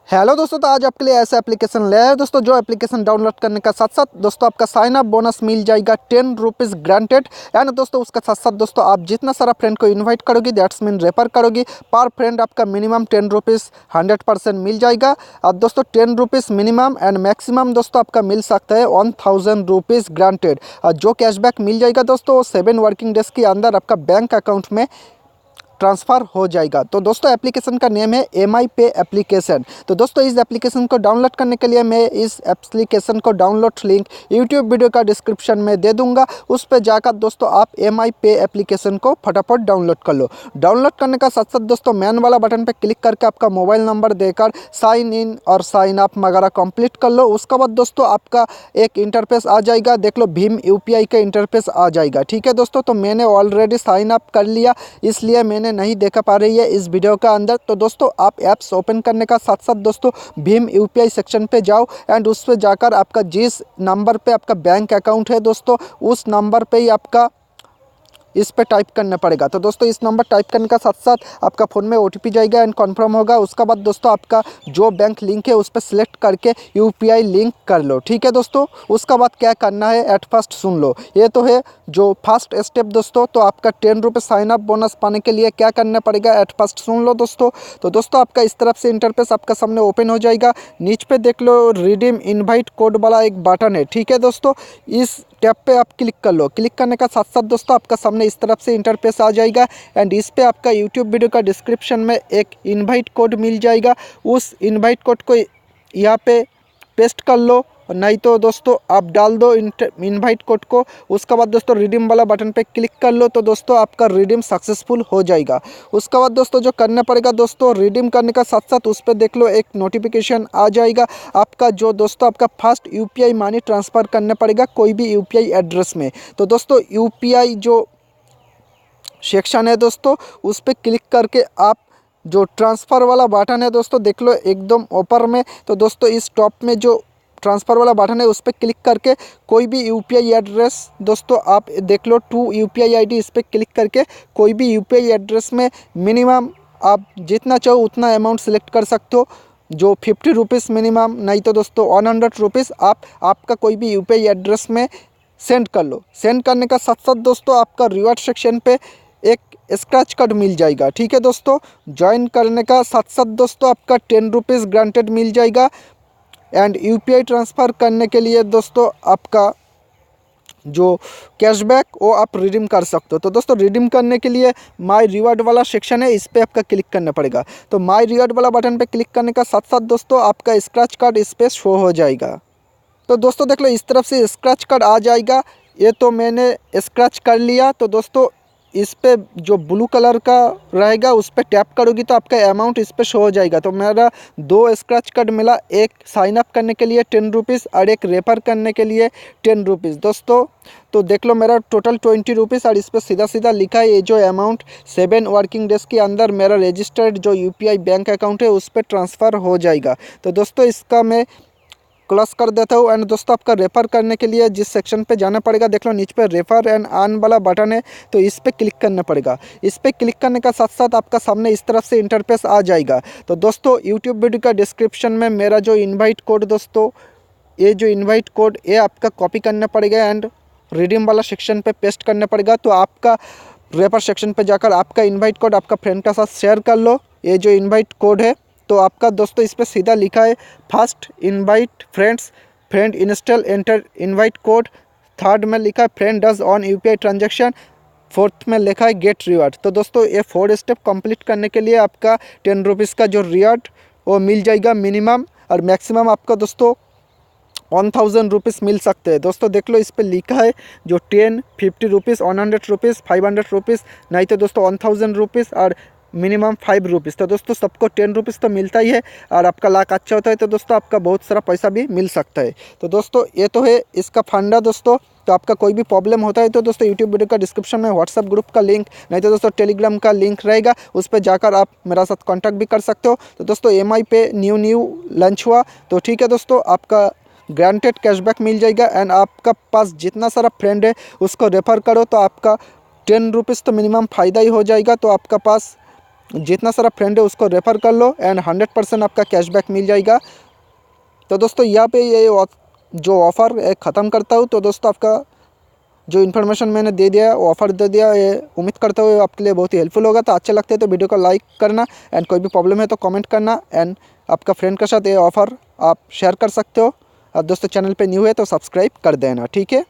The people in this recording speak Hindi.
हेलो दोस्तों, तो आज आपके लिए ऐसा एप्लीकेशन ले आए दोस्तों, जो एप्लीकेशन डाउनलोड करने का साथ साथ दोस्तों आपका साइन अप बोनस मिल जाएगा 10 रुपीज़ ग्रांटेड। एंड दोस्तों उसका साथ साथ दोस्तों आप जितना सारा फ्रेंड को इनवाइट करोगे, दैट्स मीन रेफर करोगी, पर फ्रेंड आपका मिनिमम 10 रुपीज़ 100% मिल जाएगा। और दोस्तों 10 रुपीज़ मिनिमम एंड मैक्सिमम दोस्तों आपका मिल सकता है 1000 रुपीज़ ग्रांटेड। और जो कैशबैक मिल जाएगा दोस्तों 7 वर्किंग डेज के अंदर आपका बैंक अकाउंट में ट्रांसफ़र हो जाएगा। तो दोस्तों एप्लीकेशन का नेम है MI पे एप्लीकेशन। तो दोस्तों इस एप्लीकेशन को डाउनलोड करने के लिए मैं इस एप्लीकेशन को डाउनलोड लिंक यूट्यूब वीडियो का डिस्क्रिप्शन में दे दूंगा। उस पर जाकर दोस्तों आप MI पे एप्लीकेशन को फटाफट डाउनलोड कर लो। डाउनलोड करने का साथ साथ दोस्तों मैन वाला बटन पर क्लिक करके आपका मोबाइल नंबर देकर साइन इन और साइन अप वगैरह कंप्लीट कर लो। उसके बाद दोस्तों आपका एक इंटरफेस आ जाएगा, देख लो भीम UPI का इंटरफेस आ जाएगा। ठीक है दोस्तों, तो मैंने ऑलरेडी साइन अप कर लिया, इसलिए मैंने नहीं देखा पा रही है इस वीडियो का अंदर। तो दोस्तों आप ऐप्स ओपन करने का साथ साथ दोस्तों भीम UPI सेक्शन पे जाओ एंड उस पे जाकर आपका जिस नंबर पे आपका बैंक अकाउंट है दोस्तों, उस नंबर पे ही आपका इस पे टाइप करना पड़ेगा। तो दोस्तों इस नंबर टाइप करने का साथ साथ आपका फ़ोन में OTP जाएगा एंड कन्फर्म होगा। उसके बाद दोस्तों आपका जो बैंक लिंक है उस पर सिलेक्ट करके UPI लिंक कर लो। ठीक है दोस्तों, उसका बाद क्या करना है एट फर्स्ट सुन लो। ये तो है जो फर्स्ट स्टेप दोस्तों। तो आपका 10 रुपये साइन अप बोनस पाने के लिए क्या करना पड़ेगा एट फर्स्ट सुन लो दोस्तों। तो दोस्तों आपका इस तरफ से इंटरफेस आपका सामने ओपन हो जाएगा। नीच पे देख लो रिडीम इनवाइट कोड वाला एक बटन है। ठीक है दोस्तों, इस टैब पे आप क्लिक कर लो। क्लिक करने का साथ साथ दोस्तों आपका सामने इस तरफ से इंटरफेस आ जाएगा एंड इस पे आपका यूट्यूब वीडियो का डिस्क्रिप्शन में एक इनवाइट कोड मिल जाएगा। उस इनवाइट कोड को यहाँ पे पेस्ट कर लो, नहीं तो दोस्तों आप डाल दो इनवाइट कोड को। उसके बाद दोस्तों रिडीम वाला बटन पे क्लिक कर लो, तो दोस्तों आपका रिडीम सक्सेसफुल हो जाएगा। उसके बाद दोस्तों जो करना पड़ेगा दोस्तों, रिडीम करने का साथ साथ उस पर देख लो एक नोटिफिकेशन आ जाएगा आपका, जो दोस्तों आपका फर्स्ट UPI मनी ट्रांसफ़र करना पड़ेगा कोई भी UPI एड्रेस में। तो दोस्तों UPI जो सेक्शन है दोस्तों, उस पर क्लिक करके आप जो ट्रांसफ़र वाला बटन है दोस्तों देख लो एकदम ऊपर में। तो दोस्तों इस टॉप में जो ट्रांसफ़र वाला बटन है उस पर क्लिक करके कोई भी UPI एड्रेस दोस्तों आप देख लो टू UPI ID, इस पर क्लिक करके कोई भी UPI एड्रेस में मिनिमम आप जितना चाहो उतना अमाउंट सेलेक्ट कर सकते हो, जो 50 रुपीज़ मिनिमम, नहीं तो दोस्तों 100 रुपीज़ आप आपका कोई भी UPI एड्रेस में सेंड कर लो। सेंड करने का साथ साथ दोस्तों आपका रिवार्ड सेक्शन पे एक स्क्रैच कार्ड मिल जाएगा। ठीक है दोस्तों, ज्वाइन करने का साथ साथ दोस्तों आपका 10 रुपीज़ ग्रांटेड मिल जाएगा एंड UPI ट्रांसफ़र करने के लिए दोस्तों आपका जो कैशबैक वो आप रिडीम कर सकते हो। तो दोस्तों रिडीम करने के लिए माय रिवार्ड वाला सेक्शन है, इस पर आपका क्लिक करना पड़ेगा। तो माय रिवार्ड वाला बटन पे क्लिक करने का साथ साथ दोस्तों आपका स्क्रैच कार्ड इस पर शो हो जाएगा। तो दोस्तों देख लो इस तरफ से स्क्रैच कार्ड आ जाएगा। ये तो मैंने स्क्रैच कर लिया। तो दोस्तों इस पे जो ब्लू कलर का रहेगा उस पर टैप करोगी तो आपका अमाउंट इस पर शो हो जाएगा। तो मेरा 2 स्क्रैच कार्ड मिला, एक साइन अप करने के लिए 10 रुपीज़ और एक रेफर करने के लिए 10 रुपीज़ दोस्तों। तो देख लो मेरा टोटल 20 रुपीज़ और इस पर सीधा सीधा लिखा है ये जो अमाउंट 7 वर्किंग डेज़ के अंदर मेरा रजिस्टर्ड जो UPI बैंक अकाउंट है उस पर ट्रांसफ़र हो जाएगा। तो दोस्तों इसका मैं क्लोज कर देता हूँ एंड दोस्तों आपका रेफ़र करने के लिए जिस सेक्शन पे जाना पड़ेगा देख लो नीचे पे रेफ़र एंड अर्न वाला बटन है, तो इस पे क्लिक करना पड़ेगा। इस पे क्लिक करने का साथ साथ आपका सामने इस तरफ से इंटरफेस आ जाएगा। तो दोस्तों यूट्यूब वीडियो का डिस्क्रिप्शन में मेरा जो इन्वाइट कोड दोस्तों, ये जो इन्वाइट कोड ये आपका कॉपी करना पड़ेगा एंड रिडीम वाला सेक्शन पर पेस्ट करना पड़ेगा। तो आपका रेफ़र सेक्शन पर जाकर आपका इन्वाइट कोड आपका फ्रेंड के साथ शेयर कर लो। ये जो इन्वाइट कोड है तो आपका दोस्तों इस पर सीधा लिखा है first invite friends, friend install enter invite code, third में लिखा है friend does on UPI transaction, fourth में लिखा है गेट रिवार्ड। तो दोस्तों ये 4 स्टेप कंप्लीट करने के लिए आपका 10 रुपीज़ का जो रिवार्ड वो मिल जाएगा मिनिमम, और मैक्सिमम आपका दोस्तों 1000 रुपीज़ मिल सकते हैं। दोस्तों देख लो इस पर लिखा है जो 10, 50 रुपीज़, 100 रुपीज़, 500 रुपीज़, नहीं तो दोस्तों 1000 रुपीज़ और मिनिमम 5 रुपीज़। तो दोस्तों सबको 10 रुपीज़ तो मिलता ही है, और आपका लाख अच्छा होता है तो दोस्तों आपका बहुत सारा पैसा भी मिल सकता है। तो दोस्तों ये तो है इसका फंडा दोस्तों। तो आपका कोई भी प्रॉब्लम होता है तो दोस्तों यूट्यूब वीडियो का डिस्क्रिप्शन में व्हाट्सअप ग्रुप का लिंक, नहीं तो दोस्तों टेलीग्राम का लिंक रहेगा, उस पर जाकर आप मेरा साथ कॉन्टैक्ट भी कर सकते हो। तो दोस्तों MI पे न्यू लॉन्च हुआ, तो ठीक है दोस्तों आपका ग्रांटेड कैशबैक मिल जाएगा एंड आपका पास जितना सारा फ्रेंड है उसको रेफ़र करो तो आपका 10 रुपीज़ तो मिनिमम फ़ायदा ही हो जाएगा। तो आपका पास जितना सारा फ्रेंड है उसको रेफ़र कर लो एंड 100% आपका कैशबैक मिल जाएगा। तो दोस्तों यहाँ पे ये जो ऑफ़र ख़त्म करता हूँ। तो दोस्तों आपका जो इन्फॉर्मेशन मैंने दे दिया, ऑफ़र दे दिया, ये उम्मीद करता हूँ आपके लिए बहुत ही हेल्पफुल होगा। तो अच्छे लगते हैं तो वीडियो को लाइक करना एंड कोई भी प्रॉब्लम है तो कमेंट करना एंड आपका फ्रेंड के साथ ये ऑफ़र आप शेयर कर सकते हो। और दोस्तों चैनल पे न्यू है तो सब्सक्राइब कर देना, ठीक है।